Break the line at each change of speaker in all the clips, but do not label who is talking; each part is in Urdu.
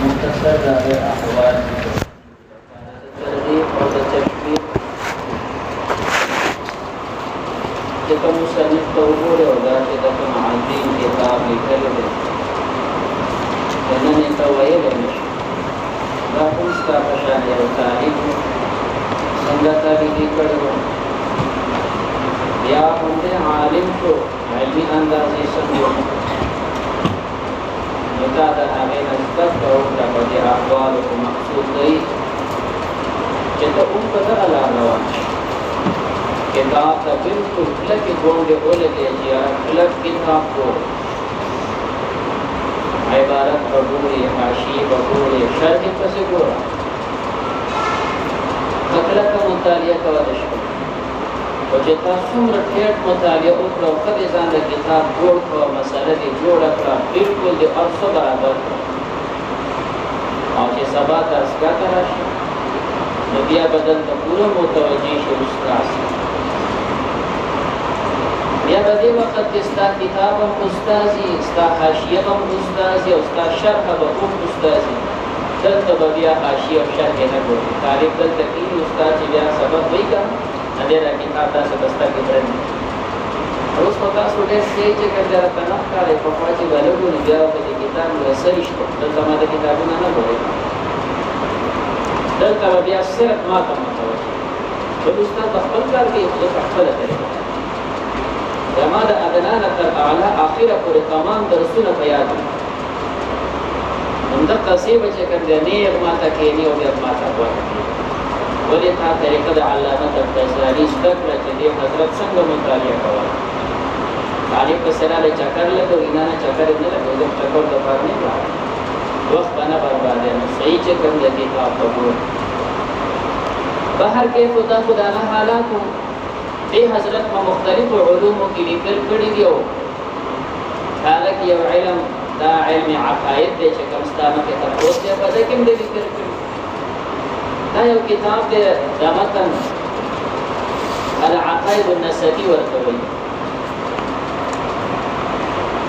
مختصر هذه أحوال الترغيب أو التشبيه جدا مصنف توبور وذاكرة معدين كتاب لكلمة لأنني تويل لا تنسى فشان يرتاهيه سنگتا لدي کڑو یا ہوندے عالم کو علمی اندازی سنگو نتا دا آغین ازدک کروکتا بدی احوال کو مقصود دئی چتا ان پتا اللہ روان کتاب تا بالکل کلک گونڈے اولگے جیا کلک کتاب کو عبارت بگوری حاشی بگوری شرح پس گورا مطلق مطالعه کولای شو او چې تاسو موږ ټیټ مطالعه وکړو کله ځان د کتاب جوړ کړو مسله دې جوړ کړه بالکل د ارسو برابر او چې سبا تاسو کا راشي نو بیا بدل ته پوره متوجي شي استاد بیا د دې وخت کې ستا کتاب هم استادي ستا حاشیه هم استادي او ستا شرح هم استادي دلته بیا حاشیه او شرح نه کوي طالب دلته کې استاد چې بیا سبق وایي کا نه دا کتاب تاسو دستا کې درنه اوس په تاسو ډېر څه چې کله تنه کاري په پاتې ولګو نو بیا په دې کتاب رسېږي دلته ما د کتابونو نه وایي دلته بیا صرف ما ته متوجه بل استاد خپل کار کې خپل طریقه زما د ادنانه تر اعلی اخره پورې تمام درسونه په یاد دي همدا قصیبه چې کنده نه ماته کې نه او بیا ماته وایي ولې تا طریقه د علامه تبصری ستکړه چې د حضرت څنګه مطالعه کوي طالب په سره له چکر لګو نه چکر نه لګو د چکر د پاره نه وخت باندې برباد نه صحیح چې کنده دې تاسو وګورئ بهر کې خدا نه حالاتو دې حضرت په مختلفو علومو کې لیکل کړي دي او حالک یو علم دا علم عقاید دې چې کوم ستامه کې تاسو ته په دې کې دې لیکل کړي دا یو کتاب دې د متن العقائد النسبی ورته وایي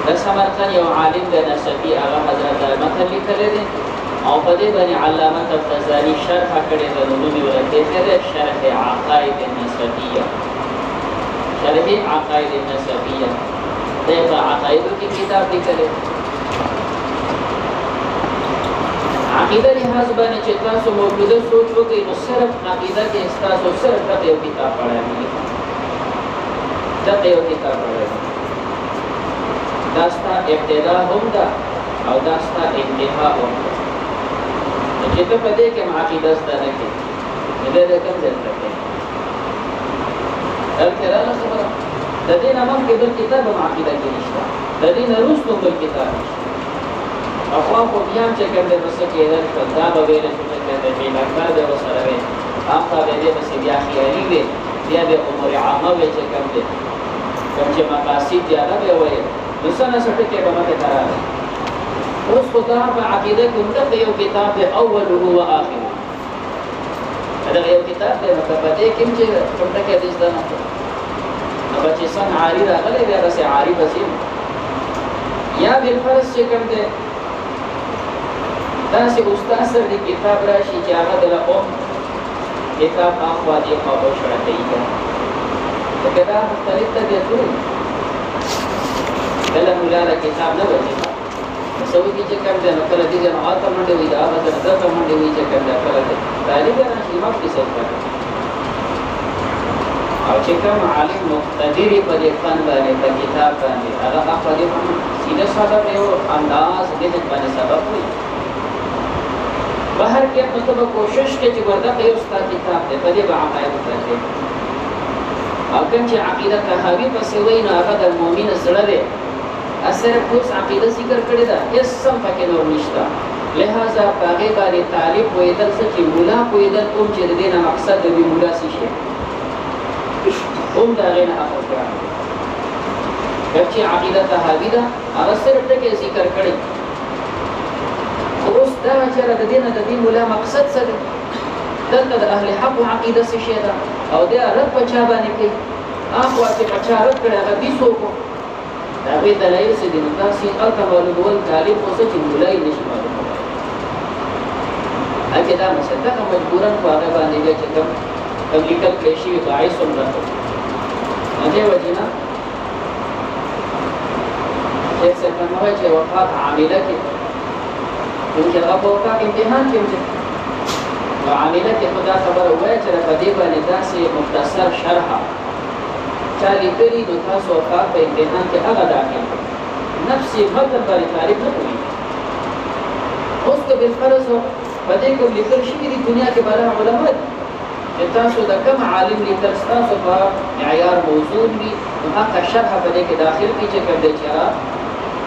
د سمرقند یو عالم د نسبی هغه حضرت متن لیکل دي او په دې باندې علامه تبصری شرح کړي د علوم ورته کې شرح عقائد النسبیه شرح عقائد النسبیه دغه عقائد کی کتاب لیکل عقیده لحاظ باندې چې تاسو موجوده سوچ وکړئ نو صرف عقیده کې تاسو صرف د یو کتاب پڑھاوي د یو کتاب پڑھاوي دا ستا ابتدا هم ده او دا ستا انتها هم ده چې ته په دې کې عقیده زده نه کې دې کوم ځای ته کې الکرام خبره د دې نه مخکې بل کتاب عقیده کې نشته د دې نه وروسته بل کتاب نشته اخوا خو بیا چې کنده بس کېدل دا به ویل چې کنده په لکه د وسره وي هغه به دې بس بیا خیالي وي بیا د امور عامه وي چې کنده کوم چې مقاصد زیاده وي وي نسنه سټ کې به مته کراوي اوس خدا په عقیده کې موږ یو کتاب دی اول او اخر دا یو کتاب دی نو په دې کې چې څنګه کې دې ځنه نو چې څنګه عاری راغلی بیا بس عاری بسیم یا بالفرض چې کنده دا چې استاد سره د کتاب راشي چې هغه د لقوم کتاب اخوا دی خو شړه دی دا مختلف ته دی ټول کله مولا کتاب نه وځي مسوي چې کوم ځای نو کله دې نه آته منډه وي دا به نه ته منډه وي چې کوم ځای کله طالب راشي ما په څه کوي او چې کوم عالم مقتدر په دې فن باندې په کتاب باندې هغه اخوا دی سیده ساده یو انداز دې باندې سبب وي بهر کې مطلب کوشش کې چې ورته یو استاد کتاب دې په دې باندې عقاید وکړي او کوم چې عقیده طحاوی په سوي نه هغه د مؤمن سره دی اثر اوس عقیده ذکر کړی دا هیڅ سم پکې نور نشته لہذا هغه باندې طالب وېدل چې مولا وېدل کوم چې دې نه مقصد دې مولا شي هم دا غینه اخر چې عقیده طحاوی دا هغه سره ټکي ذکر کړی اوس دا چې د دې نه د دې مولا مقصد څه دی دلته د اهل حق عقیده څه شي ده او دا رد په چا باندې کوي هغه چې په چا رد کړي هغه دې څوک دا غي دلایل څه دي نو تاسو الته معلومول طالب اوسه چې مولای نشي معلومولای اګه دا مسله دا مجبورن خو هغه باندې بیا چې کوم لیکل کړی شي باعث هم راځي دې وجینا چې څنګه نو چې وفات عامله کې چې هغه په وفات امتحان کې عامله کې خدا خبر وایي چې په دې باندې داسې مختصر شرح چا لیکلي نو تاسو وفات په امتحان کې هغه داخل نفسي مطلب باندې تعریف نه کوي اوس که بالفرض په دې کوم لیکل شي د دنیا کې بارا علماء چې تاسو د کوم عالم لیکل تاسو په معیار موضوع وي نو هغه شرح په دې کې داخل کی چې کوم د چا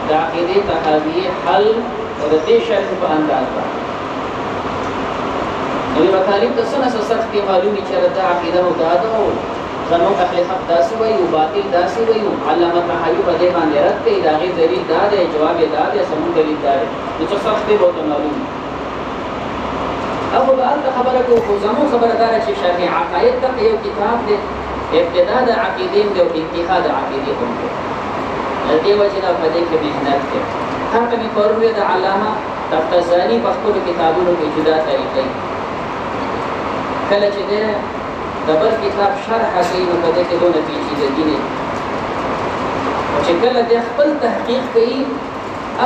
د عقیده تحاوی حل او د دې شرح په انداز باندې نو په تعریف د سنه سخت معلومي چې د عقیده او دادو زمو اهل حق داسې وي او باطل داسې وي علامه تحاوی په دې باندې رد کوي دا غي دلیل دا دی جواب دا دی سمون دلیل دا دی نو څه سخت به وته معلومي او بأنت خبرك وزمو خبردار چې شرح عقاید ته یو کتاب دی ابتداء د عقیدین دی او انتها د عقیدین دی دې وجه نه په دې کې مهنت کوي هغه می پروي د علامه تفتزانی په خپل کتابونو کې جدا طریقې کله چې د بل کتاب شرح کوي نو په دې کې دوه پیچیدګي دي او چې کله د خپل تحقیق کوي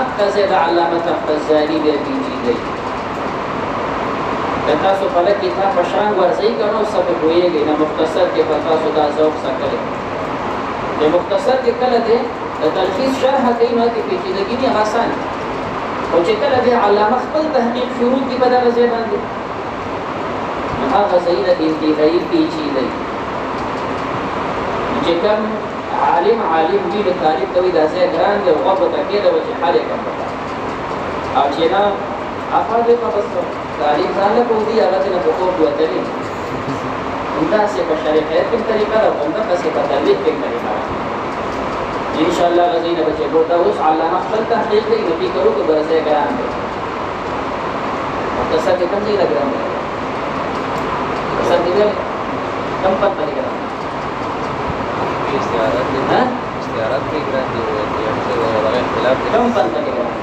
اقصد علامه تفتزانی د پیچیدګي تاسو په لکه کتاب پشان ورځي کنو سب کویږي نه مختصر کې په تاسو دا ذوق سکره د مختصر کې کله د تلخیص شرح کوي نو کې پیچیدګي نه آسان او چې کله د علامه خپل تحقیق شروع کی په دغه ځای باندې هغه ځای د انتهایی پیچیدګي چې کوم عالم وی د طالب کوي دا ځای ګران دی او په تکي د وجه حال کوم او چې نه افاده په بسو تعلیم ځان له کوي هغه څنګه په کوو وتري همدا سه په شریعت په طریقه او همدا څه په تعلیق په طریقه ان شاء الله غزينه بچي ګوردا اوس علامه خپل تحقیق کوي نو فکر وکړو برسه ګران دي مختصر کې کوم ځای لګرام دي مختصر دې کم په طریقه استعارات دي استعارات کې ګران دي او هغه اختلاف کم په طریقه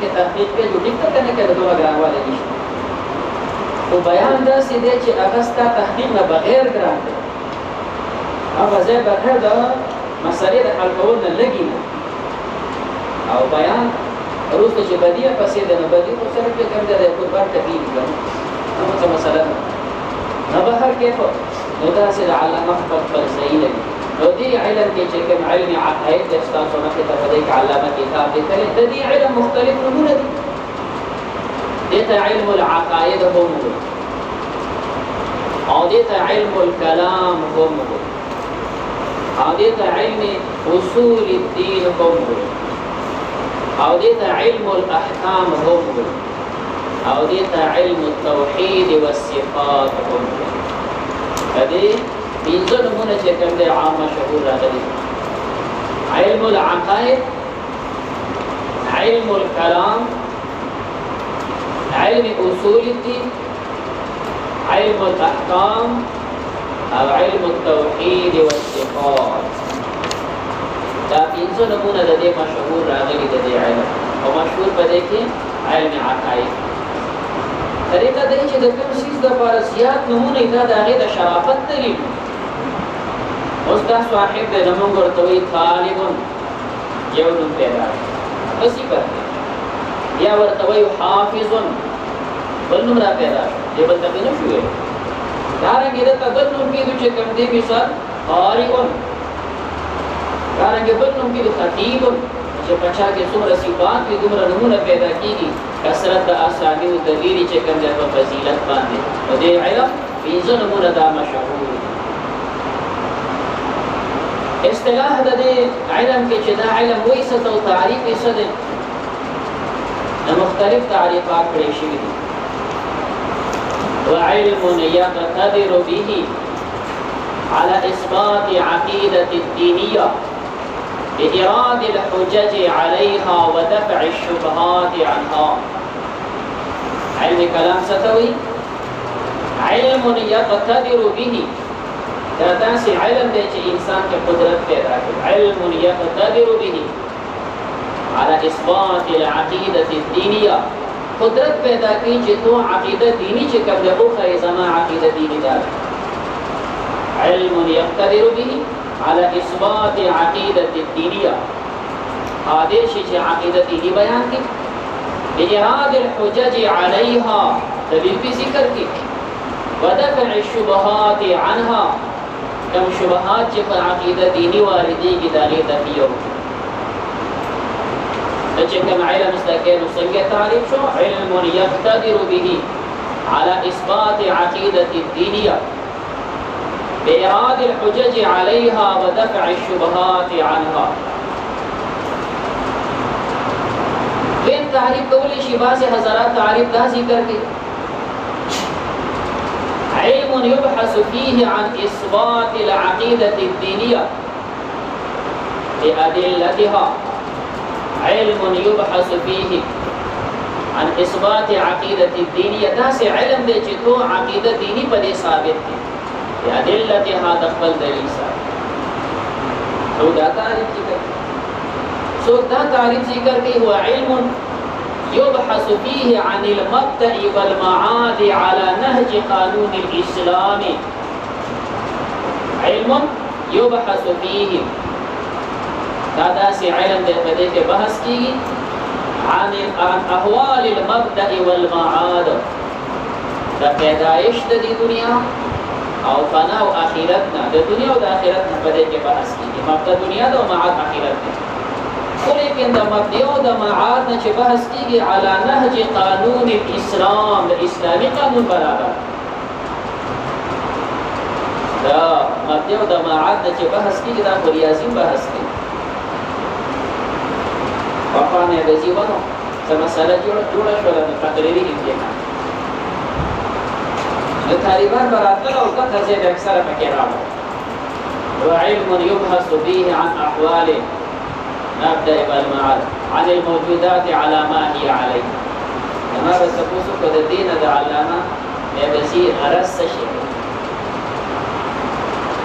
کے تحقیق پہ جو ٹکتا کرنے کے دو گران والے نشتے تو بیان دا سیدھے چی اغسطا تحقیق نہ بغیر گران دے اب ازای بغیر دا مسئلے دا حل کول نہ لگی نا او بیان روز دا چی بدیع پسی دا نبدیع کو سرک کے کم دے دا خود بار تقیب کرنے نمو تا مسئلہ نہ بہر کیفو نو دا سیدھا علامہ پر صحیح لگی نو دې علم کې چې کوم علم عقاید د تاسو نه کې تفدیق علامه کتاب لیکل د دې علم مختلف نمونه دي دته علم العقاید هم او دته علم الكلام هم او دته علم اصول الدين هم او دته علم الاحکام هم او دته علم التوحید والصفات هم هذه بينزل نمونه چې کوم دی عام مشهور راغلي علم العقائد علم الكلام علم اصول الدين علم الاحكام او علم التوحيد والصفات دا بينزل نمونه د دې مشهور راغلي د دې علم او مشهور پدې کې علم عقائد طریقه دې چې د کوم شي د لپاره زیات نمونه دا د هغه د شرافت دلیل استاد صاحب د نمون ورتوي طالب یو نوم پیدا اسی پر یا ورتوي حافظ بل نوم را پیدا دی بل تک نه شوې دا رنګه د بل نوم کې چې کوم دی مثال قاری دا رنګه بل نوم کې خطیب چې پچا کې څومره صفات دي دومره نمونه پیدا کیږي کثرت د اسامي او دلیل چې کوم د فضیلت باندې او دې علم بيزن نمونه دا مشهور اصطلاح د دې علم کې چې دا علم وایي څه او تعریف یې څه دی مختلف تعریفات کړي شوي دي وعلم يقتدر به على إثبات عقيدة الدينية بإيراد الحجج عليها ودفع الشبهات عنها. علم كلام ستوي علم يقتدر به دا داسې علم دی چې انسان کې قدرت پیدا کوي. علم يقتدر به على اثبات العقيدة الدينية قدرت پیدا کوي چې تو عقیده دینی چې کوم دی خو زما عقیده دینی ده. علم يقتدر به على اثبات عقيدة الدينية هذا شيء عقيدة ديني بيان کی بإيراد الحجج عليها دلیل بھی ذکر کی ودفع الشبهات عنها کم شبهات چې پر عقیده دینی واردی کی داغی دفیو چې کوم علم استکینو څنګه تعریف شو علم يقتدر به على اثبات عقيدة الدينية بإيراد الحجج عليها ودفع الشبهات عنها. وين تعریف کولی شي بعض حضرات تعریف دا ذکر کوي علم يبحث فيه عن إثبات العقيدة الدينية بأدلتها. علم يبحث فيه عن إثبات عقيدة الدينية دا سي علم دي چې تو عقیده دینی په دې ثابت دي بأدلتها دخل دلیل سره. او دا تعریف ذکر سو دا تعریف ذکر کوي هو علم يبحث فيه عن المبدأ والمعاد على نهج قانون الإسلام. علم يبحث فيه دا سي علم دې په دې کې بحث کیږي عن احوال المبدأ والمعاد دا پیدایش د دنیا او فنا او اخرتنا د دنیا او د اخرت په دې کې بحث کیږي. مبدا دنیا او معاد اخرت دی خو لیکن د مبدا او د معاد نه چې بحث کیږي علی نهج قانون الاسلام د اسلامي قانون برابر. دا مبدا او د معاد نه چې بحث کیږي دا ریاضي بحث کیږي. په نه د ژوند څه مسله جوړه شو د تقریری امتحان طالبان براتل او کته زید اکثر پکې راغلي. وعلم يبحث فيه عن احوال مبدا والمعاد عن الموجودات على ما هي عليه. انا بسپوسو کو د دین د علامه بسی ارس شي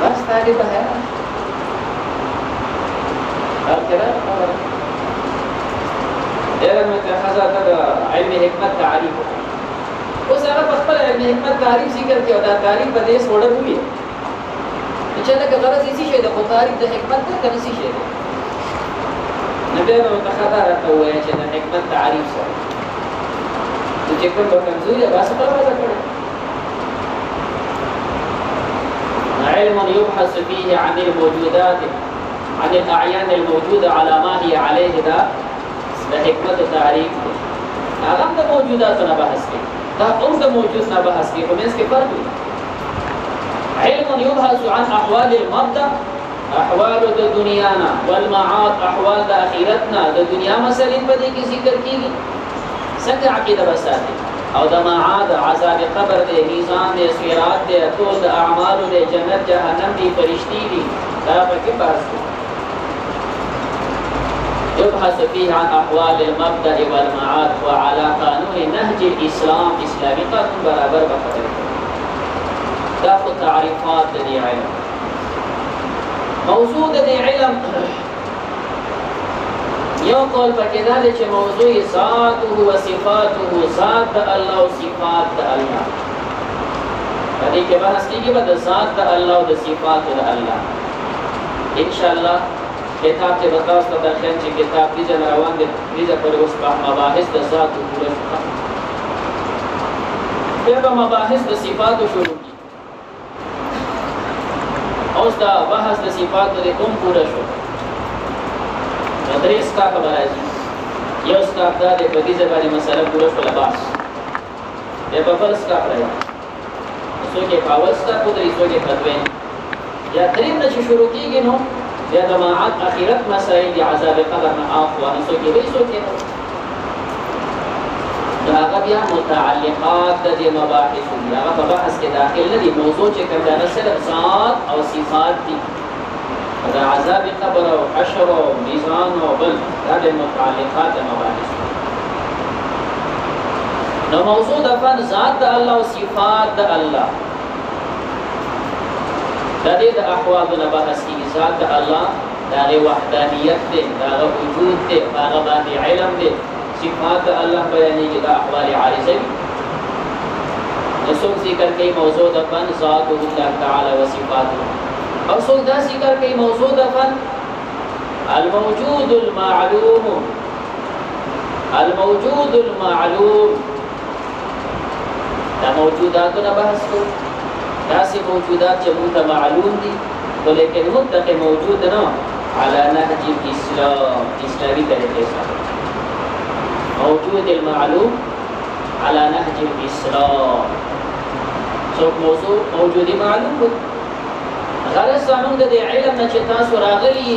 بس طالب ہے اور کړه علم اتخاذ علم حکمت تعریف اوس هغه په خپل علم حکمت تعریف ذکر کوي او دا تعریف په دې وړر وي چې لکه غرض یې شي د تعریف د حکمت ته کوي شي نبی نو متخاذ راته وایي چې د حکمت تعریف سره چې کوم په کمزوري باسه په وځه کړي. علم يبحث فيه عن الموجودات عن الاعيان الموجوده على ما هي عليه دا حکمت تعریف هغه د موجودات نه بحث کوي دا هم د موجود نه بحث کوي. په منځ کې فرق دی. علم يبحث عن احوال المبدا احوال د دنیا نه والمعاد احوال د اخرتنا د دنیا مسلې په دې کې ذکر کیږي څنګه عقیده بساتي او د معاد عذاب قبر دی میزان دی صراط دی ټول د اعمال دی جنت جهنم دی فرشتي دی دا په کې بحث کوي. يبحث فيه عن احوال المبدا والمعاد وعلى قانون نهج الاسلام اسلامي قانون برابر بخبر دا خو تعریفات د علم. موضوع د علم یو قول پکې دا چې موضوع ذاته و صفاته ذات د الله او صفات د الله په دې کې بحث کیږي د ذات د الله او د صفات د الله ان شاء الله. کتاب کې بتاوس ته داخل چې کتاب دې جن روان دي دې پر اوس په مباحث د ذات او پوره بیا په مباحث د صفات شروع کی اوس دا بحث د صفات د کوم پوره شو درېس کا خبره راځي یو ستا د په دې ځبانه مسله پوره شو لباس د په فرض کا راځي څو کې پاوس کا په دې څو کې فتوی یا دریم نه شروع کیږي نو یا جماعت اخرت مسائل دی عذاب قبر نه اخوان سو کې وې سو کې دا بیا متعلقات د مباحث دی هغه بحث کې داخل نه دي موضوع چې کوم دا صرف ذات او صفات دي دا عذاب قبر او حشر او میزان او بل دا د متعلقات مباحث نو موضوع د فن ذات د الله او صفات د الله دا د احوال نه بحث کی ذات د الله دا وحدانیت دی دا وجود دی هغه باندې علم دی صفات د الله بیانېږي دا احوال عارضه دي نسوک ذکر کوي موضوع د فن ذات الله تعالی و صفاته او څوک دا ذکر کوي موضوع د فن الموجود المعلوم دا موجوداتونه بحث کوي داسې موجودات چې موږ ته معلوم دي ولیکن مطلق موجود نه على نهج الاسلام اسلامي طریقې سره موجود المعلوم على نهج الاسلام څوک موضوع موجودی معلوم دی غرض زمونږ د علم نه چې تاسو راغلي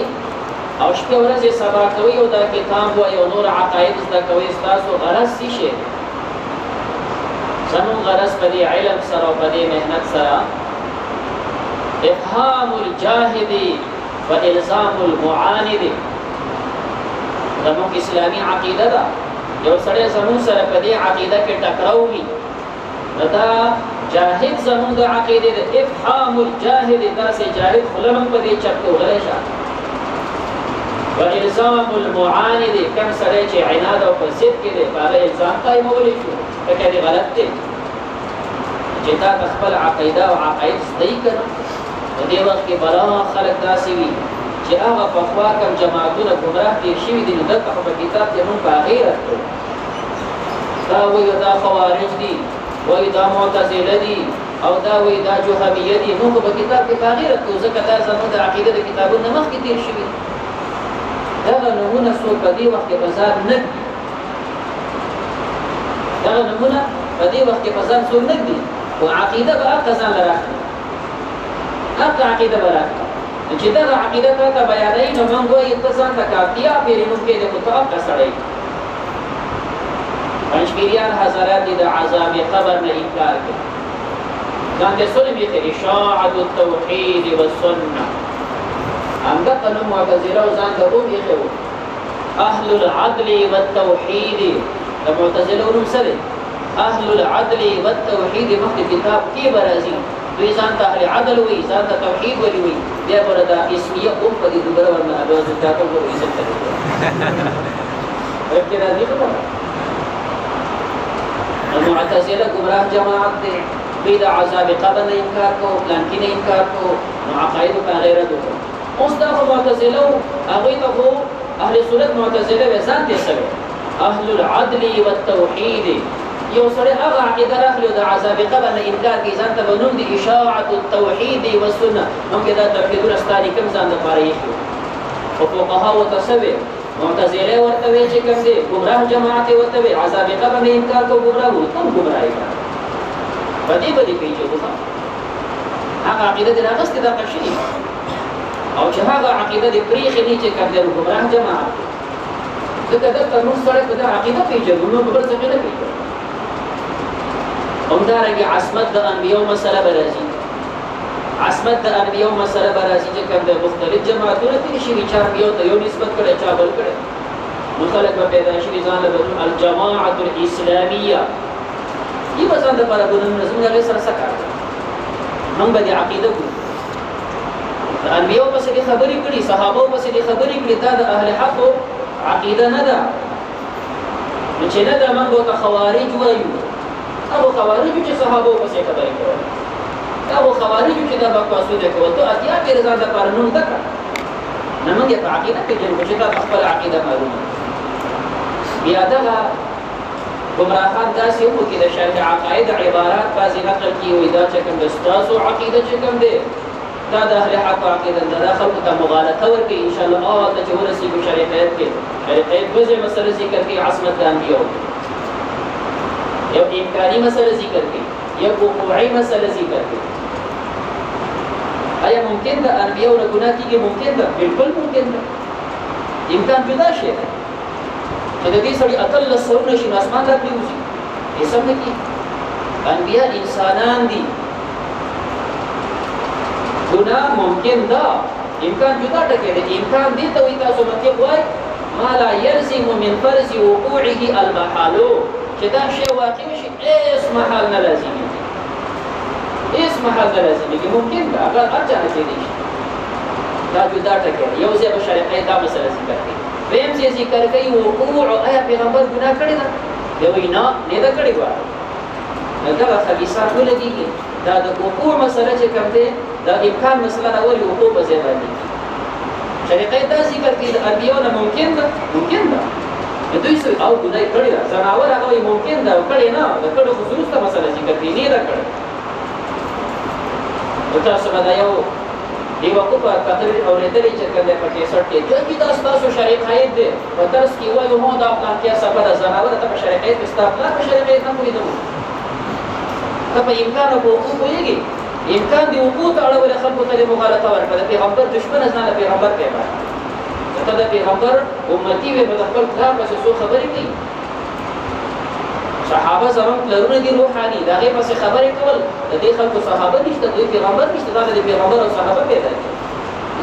او شپه ورځې سبا کوي او دا کتاب وایي او نور عقاید زده کوي تاسو غرض څه شي زمون غرض په دې علم سره او په دې مهنت سره افهام الجاهد و الزام المعاند زمون اسلامي عقیده ده یو سړی زمون سره په دې عقیده کې ټکراو وي دا جاهد زمون د عقیده ده افهام الجاهد دا سه جاهد خلم په دې چپټو غلې شه و الزام المعاند کم سړی چې عناد او فساد کې ده هغه الزام قائمول شي فکر غلط دی چې تا خپل عقیده او عقاید صحیح کړو په دې وخت کې بلا خلک داسې وي چې هغه په خوا کوم جماعتونه ګمراه دي شوي دي نو دغه په کتاب کې موږ په غیرت دا وایي دا خوارج دي وایي دا معتزله دي او دا وایي دا جهمیه دي موږ په کتاب کې په غیرت کوو ځکه دا زموږ د عقیده د کتابونو مخکې تیر شوي دغه نمونه څوک په دې وخت کې بازار نه دا نمونه په دې وخت کې بازار څوک نه دي او عقیده به ځان لراخلي هغه عقیده به راخلي چې دا عقیده ته بیانې نو موږ وایو ته ځان ته کافیه پیرینو کې د متوقع سره پنځپیریان حضرات د عذاب قبر نه انکار کوي ځان د سلمي ته اشاعه التوحید والسنه همدا قانون معتزله او ځان د رومي خو اهل العدل والتوحید د معتزله ورم سره اهل العدل والتوحید مخکې کتاب کې برازي دوی ځان ته اهل عدل وي ځان ته توحید ولي وي بیا ورته اسمیه او په دې دغه ورنه اواز تاسو ته عزت کوي ورته راځي نو معتزله گمراه جماعت دي دوی د عذاب قبر نه انکار کوي پلان کې نه انکار کوي نو عقاید په غیرت وکړي اوس دا معتزله هغه ته اهل سنت معتزله وزن دي سره اهل العدل والتوحید یو سره هغه عقیده راخلو د عذاب قبر نه انکار کوي ځان ته ونوم دي اشاعه التوحید والسنه نو کې دا توحید راستاني کوم ځان د پاره یې او فقها او تسوی معتزله ورته وی چې کوم دي گمراه جماعت ورته وی عذاب قبر نه انکار کوي گمراه وو کوم گمراهي بدی پیچو هغه عقیده د راغست د قشری او چې هغه عقیده د پریخ نه چې کوم دي گمراه جماعت دغه د قانون سره په عقیده پیچو نو په بل څه نه پیچو همدارنګه عصمت د انبیو مسله برازي عصمت د انبیو مسله برازي چې کوم د مختلف جماعتونو کې شي چې انبیو ته یو نسبت کړي چا بل کړي مخالف په پیدا شي ځان له الجماعه الاسلاميه یو ځان د پر بنو نظم له سره سره موږ به عقیده کوو انبیو په څه خبرې کړي صحابه په څه خبرې کړي دا د اهل حق عقیده نه ده چې نه ده موږ ته خوارج وایو ابو خوارج چې صحابه په څه خبرې کوي ابو خوارج چې دا بکواسو ده کوي ته اتیا په رضا د پرنوم ده نه موږ په عقیده کې چې دا خپل عقیده معلومه بیا دا گمراهان داسې وو کې د شرع عقاید عبارات بعضی نقل کی وي دا چې کوم د استاسو عقیده چې کوم ده دا د اهل حق عقیده دا خلکو ته مغالطه ورکړي ان شاء الله او ته چې ورسې په شریعت کې شریعت به مسله ذکر کوي عصمت د انبیو یو امکانی مسله ذکر کوي یو وقوعی مسله ذکر کوي آیا ممکن ده انبیاء نه ګناه کیږي؟ ممکن ده، بالکل ممکن ده. امکان پیدا شي ده چې د دې سړي اتلس سرونه شي نو اسمان را پرېوځي، یې سم نه کېږي. انبیاء انسانان دي، ګناه ممکن ده، امکان جدا ټکی دی. امکان دې ته وایي تاسو منطق وایي ما لا یلزم من فرض وقوعه المحالو، چې دا شی واقع شي هیڅ محال نه لازمېږي، هیڅ محال نه لازمېږي، ممکن ده، هغه هر چا نه کېدی شي. دا جدا ټکی دی. یو ځای به شریعت دا مسله ذکر کوي، دویم ځای ذکر کوي وقوع. آیا پیغمبر ګناه کړې ده؟ دی وایي نه، نه ده کړې وه. دغه خبیثات ولګېږي. دا د وقوع مسله چې کوم دی دا امکان مسله نه ولې وقوع په ځای باندې شریعت دا ذکر کوي د انبیاء نه ممکن ده، ممکن ده. دوی څه او ګناه کړې ده، ځناور هغه وایي ممکن ده او کړې نه، د کړو خصوص ته مسله ذکر کوي، نه ده کړې. نو تاسو به دا یو بیوقوفه قدر اورېدلې چې کوم دی په کیسټ کې چې دا ستاسو شریعت دی په درس کې وایي مو دا پلان کې سبا د ځناور ته په شریعت کې ستا پلان په شریعت نه پوهېدم. ته په امکان او وقوع پوهېږي، امکان دی وقوع ته اړولې خلکو ته دې مغالطه ورکړه. د پیغمبر دشمن نه د پیغمبر پیغمبر ته د پیغمبر امتي وي، نو د خپل پلان پسې څو خبرې کوي. صحابه زموږ پلرونه دي روحاني، د هغې پسې خبرې کول. د دې خلکو صحابه نشته، دوی پیغمبر نشته، دا د پیغمبر او صحابه پیدا دي.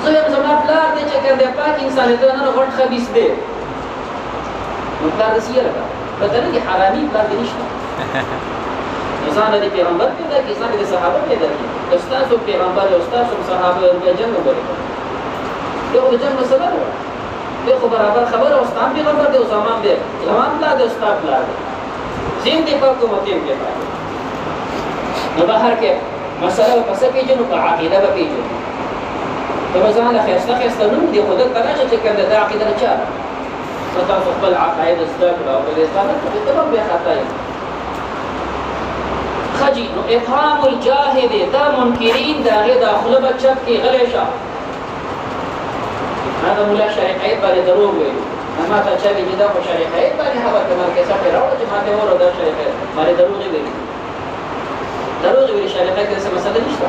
زه یم زما پلار دی چې کوم دی پاک انسان دی، نه غټ خبیث دی. نو پلار داسې یې لکه پته نه دي حرامي پلار دې نشته. ځان د پیغمبر پیدا کړي، ځان د صحابه پیدا کړي. ستاسو پیغمبر او ستاسو صحابه بیا جنګ وکړي. یو د جنګ مسله ده، یو خو برابر خبره او ستاسو پیغمبر دی او زمان دی، زمان پلار دی او ستاسو پلار دی. زین دی په کومه کې پاتې. نو بهر کې مسله په څه پیژنو؟ په عقیده به پیژنو. ته به ځان له ښایسته نوم دی، خو دلته راشه چې کوم د عقیده نه چا نو تاسو خپل عقاید زده کړه او په دې سره ته به بیا خطا یې خجی. نو افهام الجاهد دا منکرین د هغې داخله به چپ کې غلی شه. ما د ملا شریعت باندې دروغ ویلو، ما ته چا ویلي دا خو شریعت باندې خبر که ما کیسه پرې راوړه چې ما ته وویل دا شریعت باندې دروغ یې ویلي، دروغ یې ویلي. شریعت کې داسې مسله نشته،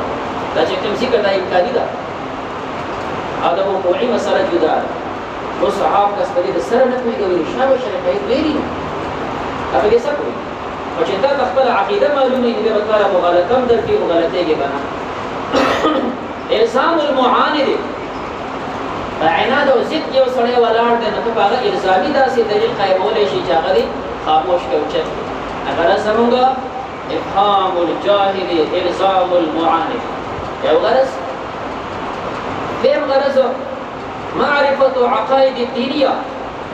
دا چې کوم ذکر دا امکاني ده او د وقوعي مسله جدا ده. نو صحاب کس په دې د سره نه پوهېږي، وایي شابه شریعت ویلي نو هغه دې څه کوي. او چې تا خپل عقیده معلومه دي به تعالی مغالطه هم درکې مغالطېږي به نه. الزام المعاند په عناد او ضد یو سړی ولاړ دی، نو ته په هغه الزامي داسې دلیل قایمولی شي چې هغه دې خاموش کړي او چپ کړي. هغه زمونږ افهام الجاهل الزام المعاند یو غرض. دویم غرض معرفة عقائد الدینیه.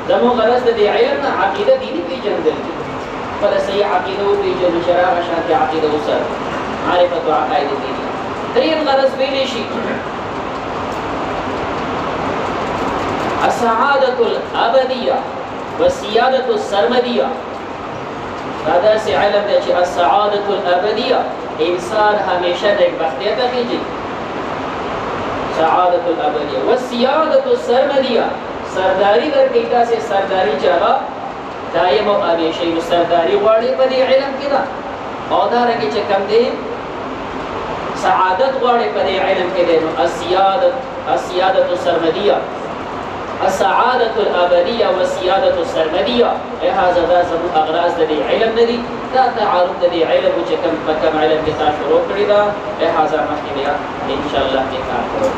زمونږ غرض د دې علم نه عقیده دیني پېژندل دي. فلا صحیح عقیده وپېژنو چې راغه شانتې عقیده وساتو، معرفة عقائد الدینیه. دریم غرض ویلی شي السعادة الأبدية والسيادة السرمدية. دا داسې علم دی چې السعادة الأبدية انسان همیشه نیکبختۍ ته خېږي، سعادة الأبدية. والسيادة السرمدية سرداري درکوي، داسې سرداري چې هغه دایم او همیشه نو سرداري غواړي په دې علم کې ده. او دارنګې چې کوم دی سعادت غواړي په دې علم کې دی، نو السيادة السرمدية السعادة الأبدية والسيادة السرمدية. لهذا دا زموږ اغراض د دې علم نه دي، دا تعارف د دې علم چې کوم علم کې تا شروع کړې ده، لهذا مخکې بیا انشاءالله کې کار کوو.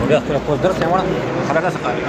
بیا خپل درس یې وړه خلک څه کوي